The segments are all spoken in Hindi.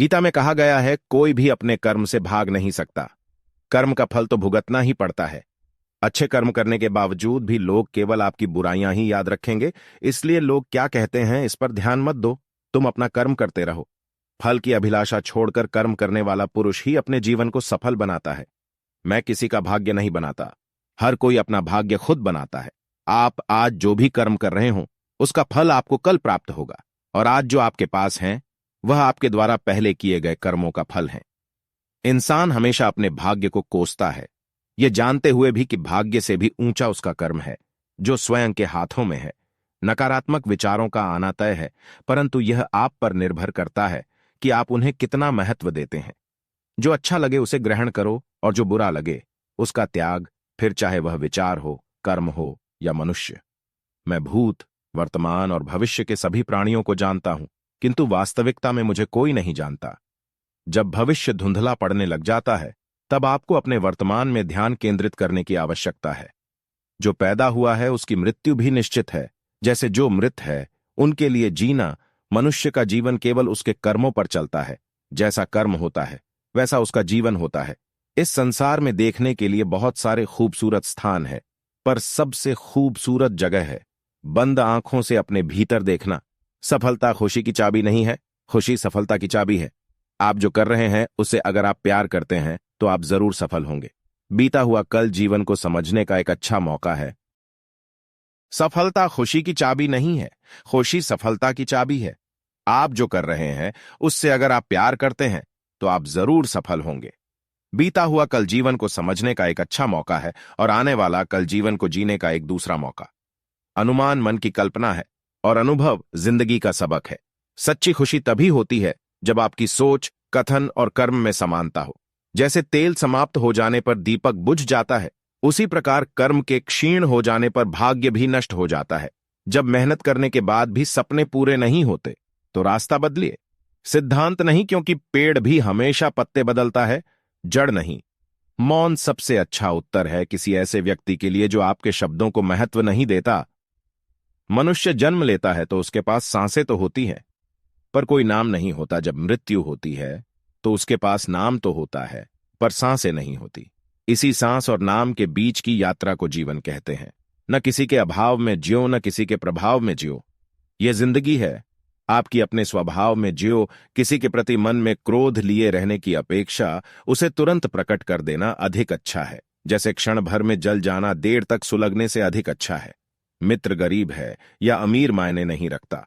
गीता में कहा गया है, कोई भी अपने कर्म से भाग नहीं सकता। कर्म का फल तो भुगतना ही पड़ता है। अच्छे कर्म करने के बावजूद भी लोग केवल आपकी बुराइयां ही याद रखेंगे। इसलिए लोग क्या कहते हैं इस पर ध्यान मत दो, तुम अपना कर्म करते रहो। फल की अभिलाषा छोड़कर कर्म करने वाला पुरुष ही अपने जीवन को सफल बनाता है। मैं किसी का भाग्य नहीं बनाता, हर कोई अपना भाग्य खुद बनाता है। आप आज जो भी कर्म कर रहे हो उसका फल आपको कल प्राप्त होगा, और आज जो आपके पास है वह आपके द्वारा पहले किए गए कर्मों का फल है। इंसान हमेशा अपने भाग्य को कोसता है, ये जानते हुए भी कि भाग्य से भी ऊंचा उसका कर्म है जो स्वयं के हाथों में है। नकारात्मक विचारों का आना तय है, परंतु यह आप पर निर्भर करता है कि आप उन्हें कितना महत्व देते हैं। जो अच्छा लगे उसे ग्रहण करो और जो बुरा लगे उसका त्याग, फिर चाहे वह विचार हो, कर्म हो या मनुष्य। मैं भूत, वर्तमान और भविष्य के सभी प्राणियों को जानता हूं, किंतु वास्तविकता में मुझे कोई नहीं जानता। जब भविष्य धुंधला पड़ने लग जाता है तब आपको अपने वर्तमान में ध्यान केंद्रित करने की आवश्यकता है। जो पैदा हुआ है उसकी मृत्यु भी निश्चित है। जैसे जो मृत है उनके लिए जीना, मनुष्य का जीवन केवल उसके कर्मों पर चलता है। जैसा कर्म होता है वैसा उसका जीवन होता है। इस संसार में देखने के लिए बहुत सारे खूबसूरत स्थान है, पर सबसे खूबसूरत जगह है बंद आंखों से अपने भीतर देखना। सफलता खुशी की चाबी नहीं है, खुशी सफलता की चाबी है। आप जो कर रहे हैं उससे अगर आप प्यार करते हैं तो आप जरूर सफल होंगे। बीता हुआ कल जीवन को समझने का एक अच्छा मौका है। सफलता खुशी की चाबी नहीं है, खुशी सफलता की चाबी है। आप जो कर रहे हैं उससे अगर आप प्यार करते हैं तो आप जरूर सफल होंगे। बीता हुआ कल जीवन को समझने का एक अच्छा मौका है और आने वाला कल जीवन को जीने का एक दूसरा मौका। अनुमान मन की कल्पना है और अनुभव जिंदगी का सबक है। सच्ची खुशी तभी होती है जब आपकी सोच, कथन और कर्म में समानता हो। जैसे तेल समाप्त हो जाने पर दीपक बुझ जाता है, उसी प्रकार कर्म के क्षीण हो जाने पर भाग्य भी नष्ट हो जाता है। जब मेहनत करने के बाद भी सपने पूरे नहीं होते तो रास्ता बदलिए। सिद्धांत नहीं, क्योंकि पेड़ भी हमेशा पत्ते बदलता है, जड़ नहीं। मौन सबसे अच्छा उत्तर है किसी ऐसे व्यक्ति के लिए जो आपके शब्दों को महत्व नहीं देता। मनुष्य जन्म लेता है तो उसके पास सांसें तो होती हैं, पर कोई नाम नहीं होता। जब मृत्यु होती है तो उसके पास नाम तो होता है, पर सांसें नहीं होती। इसी सांस और नाम के बीच की यात्रा को जीवन कहते हैं। न किसी के अभाव में जियो, न किसी के प्रभाव में जियो। यह जिंदगी है, आपकी अपने स्वभाव में जियो। किसी के प्रति मन में क्रोध लिए रहने की अपेक्षा उसे तुरंत प्रकट कर देना अधिक अच्छा है। जैसे क्षण भर में जल जाना देर तक सुलगने से अधिक अच्छा है। मित्र गरीब है या अमीर मायने नहीं रखता,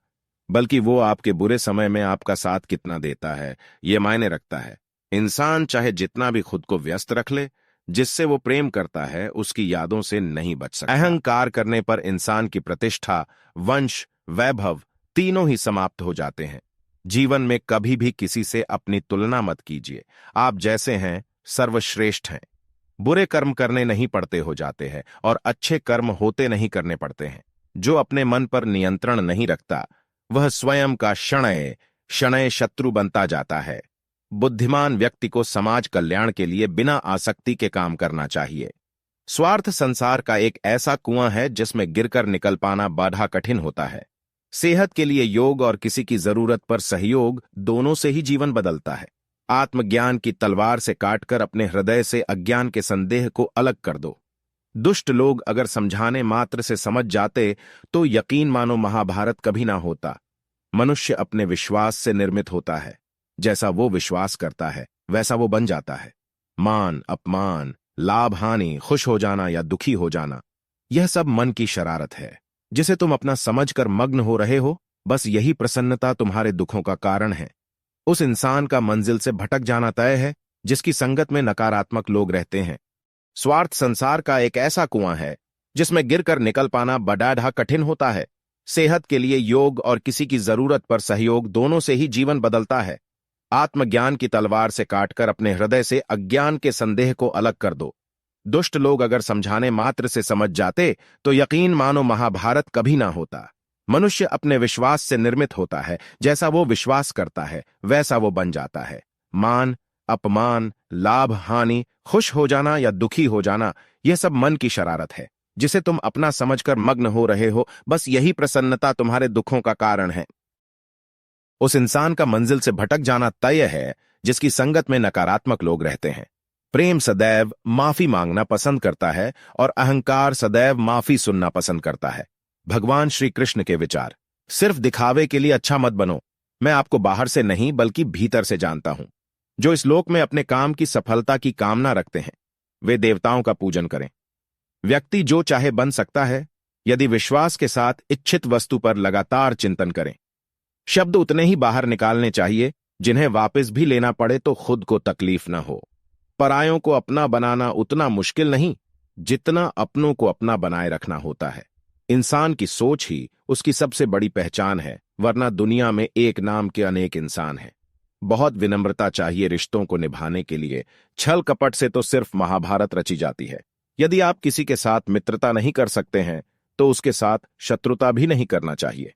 बल्कि वो आपके बुरे समय में आपका साथ कितना देता है ये मायने रखता है। इंसान चाहे जितना भी खुद को व्यस्त रख ले, जिससे वो प्रेम करता है उसकी यादों से नहीं बच सकता। अहंकार करने पर इंसान की प्रतिष्ठा, वंश, वैभव तीनों ही समाप्त हो जाते हैं। जीवन में कभी भी किसी से अपनी तुलना मत कीजिए। आप जैसे हैं सर्वश्रेष्ठ हैं। बुरे कर्म करने नहीं पड़ते हो जाते हैं और अच्छे कर्म होते नहीं करने पड़ते हैं। जो अपने मन पर नियंत्रण नहीं रखता वह स्वयं का शणय शणय शत्रु बनता जाता है। बुद्धिमान व्यक्ति को समाज कल्याण के लिए बिना आसक्ति के काम करना चाहिए। स्वार्थ संसार का एक ऐसा कुआं है जिसमें गिरकर निकल पाना बाधा कठिन होता है। सेहत के लिए योग और किसी की जरूरत पर सहयोग, दोनों से ही जीवन बदलता है। आत्मज्ञान की तलवार से काटकर अपने हृदय से अज्ञान के संदेह को अलग कर दो। दुष्ट लोग अगर समझाने मात्र से समझ जाते तो यकीन मानो महाभारत कभी ना होता। मनुष्य अपने विश्वास से निर्मित होता है। जैसा वो विश्वास करता है वैसा वो बन जाता है। मान, अपमान, लाभ, हानि, खुश हो जाना या दुखी हो जाना, यह सब मन की शरारत है जिसे तुम अपना समझकर मग्न हो रहे हो। बस यही प्रसन्नता तुम्हारे दुखों का कारण है। उस इंसान का मंजिल से भटक जाना तय है जिसकी संगत में नकारात्मक लोग रहते हैं। स्वार्थ संसार का एक ऐसा कुआं है जिसमें गिरकर निकल पाना बड़ा कठिन होता है। सेहत के लिए योग और किसी की जरूरत पर सहयोग, दोनों से ही जीवन बदलता है। आत्मज्ञान की तलवार से काटकर अपने हृदय से अज्ञान के संदेह को अलग कर दो। दुष्ट लोग अगर समझाने मात्र से समझ जाते तो यकीन मानो महाभारत कभी ना होता। मनुष्य अपने विश्वास से निर्मित होता है। जैसा वो विश्वास करता है वैसा वो बन जाता है। मान, अपमान, लाभ, हानि, खुश हो जाना या दुखी हो जाना, यह सब मन की शरारत है जिसे तुम अपना समझकर मग्न हो रहे हो। बस यही प्रसन्नता तुम्हारे दुखों का कारण है। उस इंसान का मंजिल से भटक जाना तय है जिसकी संगत में नकारात्मक लोग रहते हैं। प्रेम सदैव माफी मांगना पसंद करता है और अहंकार सदैव माफी सुनना पसंद करता है। भगवान श्री कृष्ण के विचार। सिर्फ दिखावे के लिए अच्छा मत बनो। मैं आपको बाहर से नहीं बल्कि भीतर से जानता हूं। जो इस लोक में अपने काम की सफलता की कामना रखते हैं वे देवताओं का पूजन करें। व्यक्ति जो चाहे बन सकता है यदि विश्वास के साथ इच्छित वस्तु पर लगातार चिंतन करें। शब्द उतने ही बाहर निकालने चाहिए जिन्हें वापस भी लेना पड़े तो खुद को तकलीफ न हो। परायों को अपना बनाना उतना मुश्किल नहीं जितना अपनों को अपना बनाए रखना होता है। इंसान की सोच ही उसकी सबसे बड़ी पहचान है, वरना दुनिया में एक नाम के अनेक इंसान हैं। बहुत विनम्रता चाहिए रिश्तों को निभाने के लिए। छल कपट से तो सिर्फ महाभारत रची जाती है। यदि आप किसी के साथ मित्रता नहीं कर सकते हैं तो उसके साथ शत्रुता भी नहीं करना चाहिए।